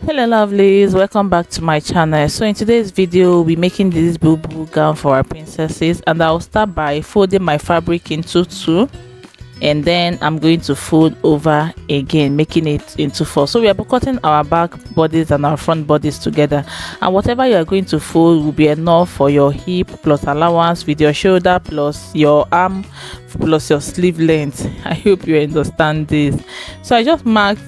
Hello lovelies, welcome back to my channel. So in today's video we'll be making this bubu gown for our princesses, and I'll start by folding my fabric into two, and then I'm going to fold over again, making it into four. So we are cutting our back bodies and our front bodies together, and whatever you are going to fold will be enough for your hip plus allowance with your shoulder plus your arm plus your sleeve length. I hope you understand this. So I just marked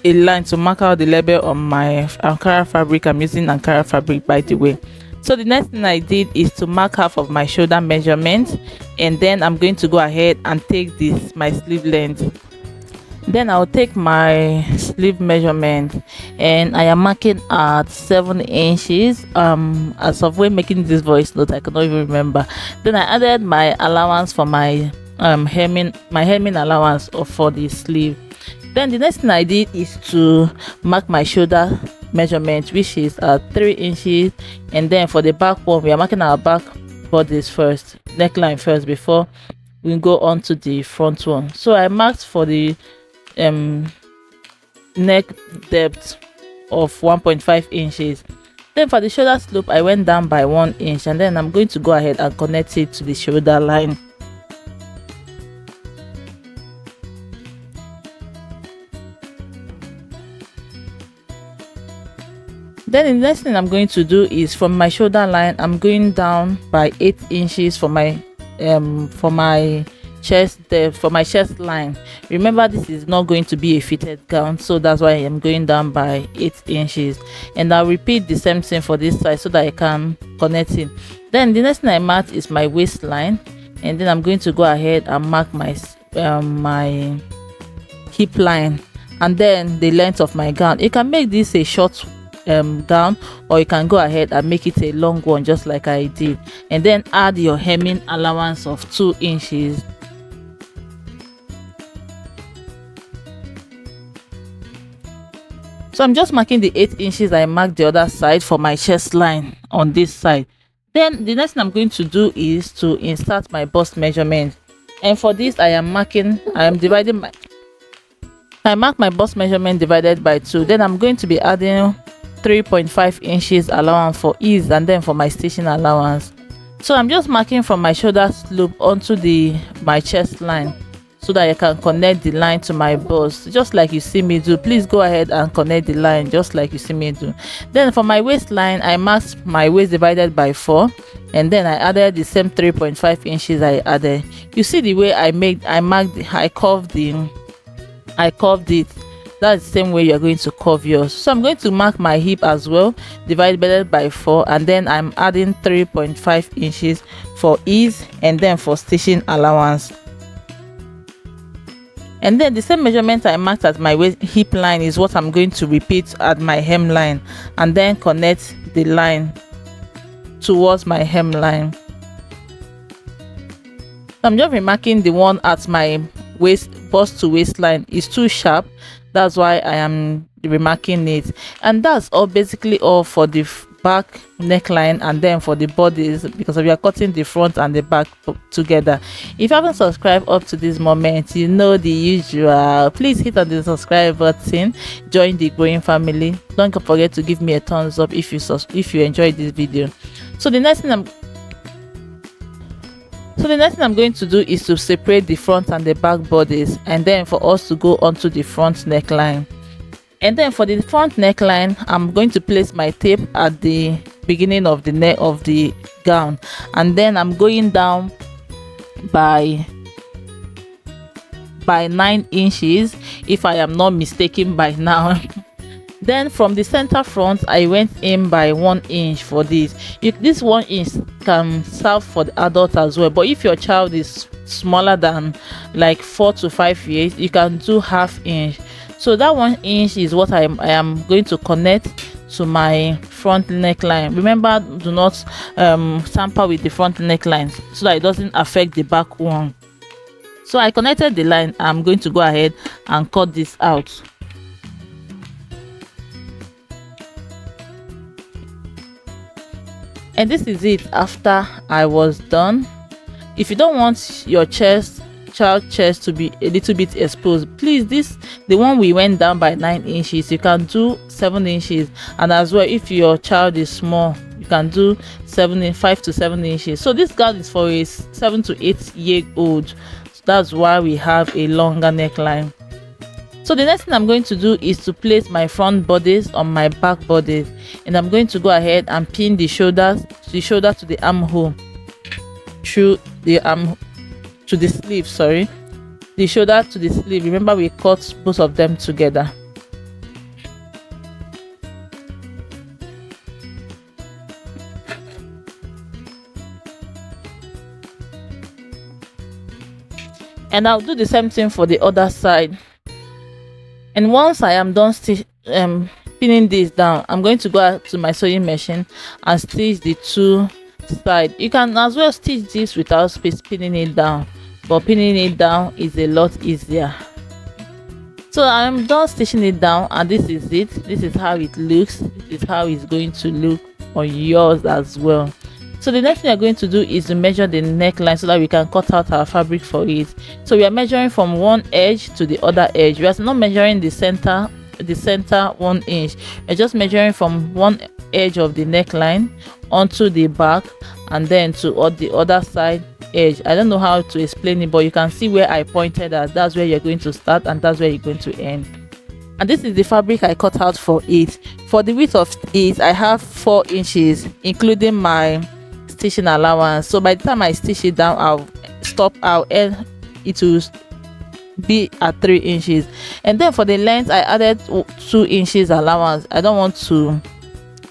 a line to mark out the label on my Ankara fabric. I'm using Ankara fabric, by the way. So the next thing I did is to mark half of my shoulder measurement, and then I'm going to go ahead and take this my sleeve length. Then I'll take my sleeve measurement, and I am marking at 7 inches. As of when making this voice note, I cannot even remember. Then I added my allowance for my hemming allowance for the sleeve. Then the next thing I did is to mark my shoulder measurement, which is at 3 inches, and then for the back one we are marking our back bodice first, neckline first, before we go on to the front one. So I marked for the neck depth of 1.5 inches. Then for the shoulder slope I went down by 1 inch, and then I'm going to go ahead and connect it to the shoulder line. Then the next thing I'm going to do is from my shoulder line I'm going down by 8 inches for my chest depth, for my chest line. Remember, this is not going to be a fitted gown, so that's why I'm going down by 8 inches, and I'll repeat the same thing for this side so that I can connect it. Then the next thing I mark is my waistline, and then I'm going to go ahead and mark my my hip line, and then the length of my gown. You can make this a short gown, or you can go ahead and make it a long one just like I did, and then add your hemming allowance of 2 inches. So I'm just marking the 8 inches I marked the other side for my chest line on this side. Then the next thing I'm going to do is to insert my bust measurement, and for this I am dividing my I mark my bust measurement divided by 2. Then I'm going to be adding 3.5 inches allowance for ease, and then for my stitching allowance. So I'm just marking from my shoulder slope onto my chest line so that I can connect the line to my bust, just like you see me do. Please go ahead and connect the line just like you see me do. Then for my waistline I marked my waist divided by 4, and then I added the same 3.5 inches I added. You see the way I curved it. That's the same way you're going to curve yours. So I'm going to mark my hip as well, divided by 4, and then I'm adding 3.5 inches for ease, and then for stitching allowance. And then the same measurement I marked at my hip line is what I'm going to repeat at my hem line, and then connect the line towards my hem line. I'm just remarking the one at my bust to waistline is too sharp. That's why I am remarking it, and that's basically all for the back neckline, and then for the bodies, because we are cutting the front and the back together. If you haven't subscribed up to this moment, you know the usual. Please hit on the subscribe button, join the growing family. Don't forget to give me a thumbs up if you enjoyed this video. So the next thing I'm going to do is to separate the front and the back bodies, and then for us to go onto the front neckline. And then for the front neckline I'm going to place my tape at the beginning of the neck of the gown, and then I'm going down by 9 inches if I am not mistaken by now. Then from the center front I went in by 1 inch for this. This 1 inch can serve for the adult as well, but if your child is smaller than like 4 to 5 years, you can do ½ inch. So that 1 inch is what I am going to connect to my front neckline. Remember, do not tamper with the front neckline so that it doesn't affect the back one. So I connected the line. I'm going to go ahead and cut this out. And this is it after I was done. If you don't want your chest child chest to be a little bit exposed, please, the one we went down by 9 inches, you can do 7 inches. And as well, if your child is small, you can do 5 to 7 inches. So this gown is for a 7 to 8 year old. So that's why we have a longer neckline. So the next thing I'm going to do is to place my front bodice on my back bodice, and I'm going to go ahead and pin the shoulder to the armhole, through the arm to the sleeve, sorry, the shoulder to the sleeve. Remember, we cut both of them together. And I'll do the same thing for the other side. And once I am done pinning this down, I'm going to go out to my sewing machine and stitch the two sides. You can as well stitch this without pinning it down, but pinning it down is a lot easier. So I'm done stitching it down, and this is it. This is how it looks. This is how it's going to look on yours as well. So the next thing we're going to do is to measure the neckline so that we can cut out our fabric for it. So we are measuring from one edge to the other edge. We are not measuring the center 1 inch. We're just measuring from one edge of the neckline onto the back, and then to the other side edge. I don't know how to explain it, but you can see where I pointed at. That's where you're going to start, and that's where you're going to end. And this is the fabric I cut out for it. For the width of it, I have 4 inches, including my stitching allowance. So by the time I stitch it down, I'll end it to be at 3 inches. And then for the length, I added 2 inches allowance. I don't want to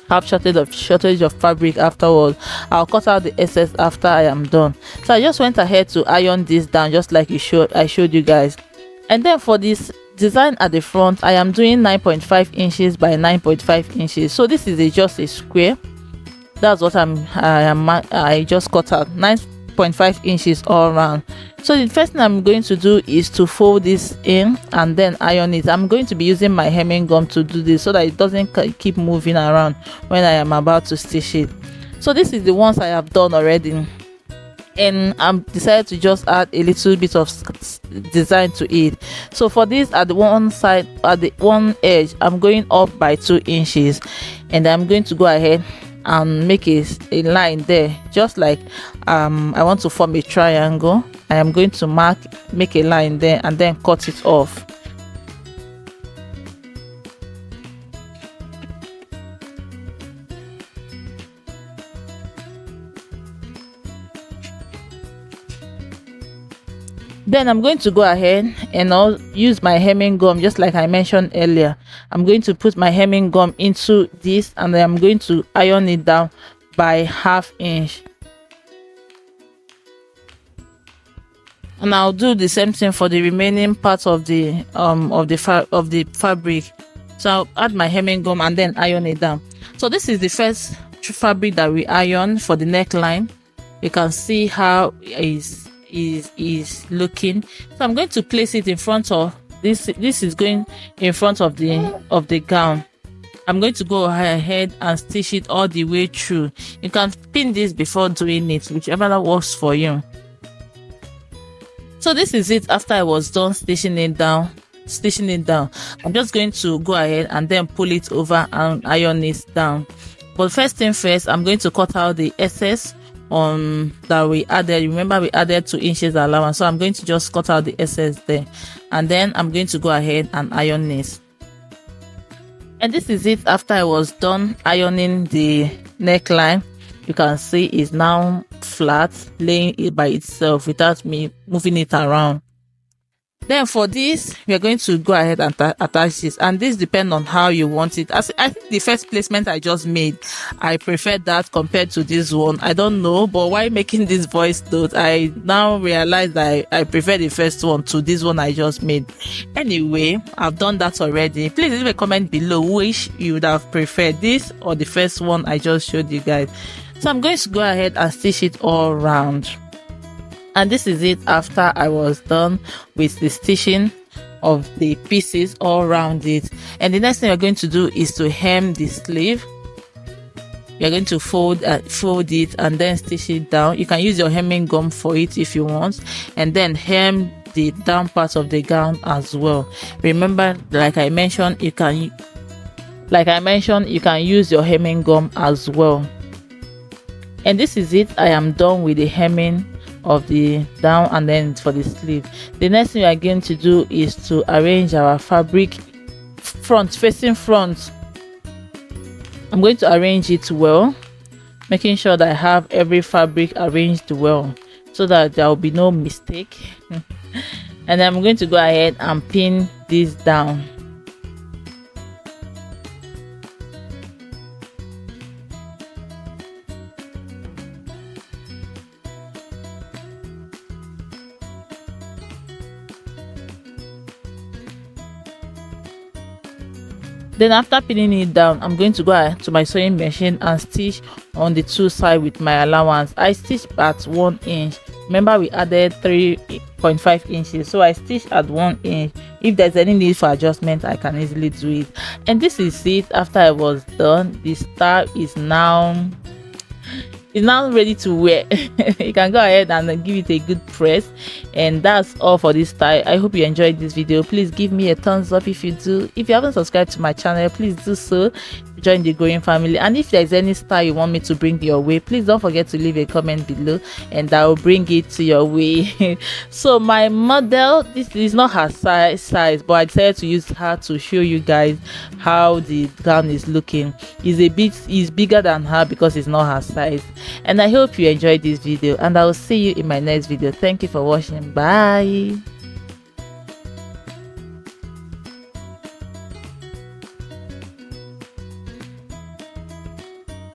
have shortage of fabric afterwards. I'll cut out the excess after I am done. So I just went ahead to iron this down, just like I showed you guys. And then for this design at the front, I am doing 9.5 inches by 9.5 inches. So this is just a square. That's what I just cut out 9.5 inches all around. So the first thing I'm going to do is to fold this in and then iron it. I'm going to be using my hemming gum to do this so that it doesn't keep moving around when I am about to stitch it. So this is the ones I have done already, and I'm decided to just add a little bit of design to it. So for this, at the one side, at the one edge, I'm going up by 2 inches, and I'm going to go ahead and make a line there, just like I want to form a triangle. I am going to make a line there and then cut it off. Then I'm going to go ahead and I'll use my hemming gum, just like I mentioned earlier. I'm going to put my hemming gum into this, and then I'm going to iron it down by ½ inch. And I'll do the same thing for the remaining part of the fabric. So I'll add my hemming gum and then iron it down. So this is the first fabric that we iron for the neckline. You can see how is looking. So I'm going to place it in front of this is going in front of the gown. I'm going to go ahead and stitch it all the way through. You can pin this before doing it, whichever that works for you. So this is it after I was done stitching it down. I'm just going to go ahead and then pull it over and iron it down. But first thing first, I'm going to cut out the excess that we added. Remember, we added 2 inches allowance, so I'm going to just cut out the excess there, and then I'm going to go ahead and iron this. And this is it after I was done ironing the neckline. You can see it's now flat, laying it by itself without me moving it around. Then for this, we are going to go ahead and attach this, and this depends on how you want it. As I think the first placement I just made, I prefer that compared to this one. I don't know, but while making this voice note, I now realize that I prefer the first one to this one I just made. Anyway, I've done that already. Please leave a comment below which you would have preferred, this or the first one I just showed you guys. So I'm going to go ahead and stitch it all around. And this is it after I was done with the stitching of the pieces all around it. And the next thing we're going to do is to hem the sleeve. We are going to fold it and then stitch it down. You can use your hemming gum for it if you want, and then hem the down part of the gown as well. Remember, like I mentioned, you can use your hemming gum as well. And this is it. I am done with the hemming of the down and then for the sleeve. The next thing we are going to do is to arrange our fabric facing front. I'm going to arrange it well, making sure that I have every fabric arranged well so that there will be no mistake. And then I'm going to go ahead and pin this down. Then after pinning it down, I'm going to go to my sewing machine and stitch on the two sides with my allowance. I stitched at 1 inch. Remember, we added 3.5 inches, so I stitched at 1 inch. If there's any need for adjustment, I can easily do it. And this is it. After I was done, the star is now ready to wear. You can go ahead and give it a good press. And that's all for this style. I hope you enjoyed this video. Please give me a thumbs up if you do. If you haven't subscribed to my channel, please do so. Join the growing family. And if there's any style you want me to bring your way, please don't forget to leave a comment below and I will bring it to your way. So my model, this is not her size, but I decided to use her to show you guys how the gown is looking. Is bigger than her because it's not her size. And I hope you enjoyed this video, and I will see you in my next video. Thank you for watching. Bye.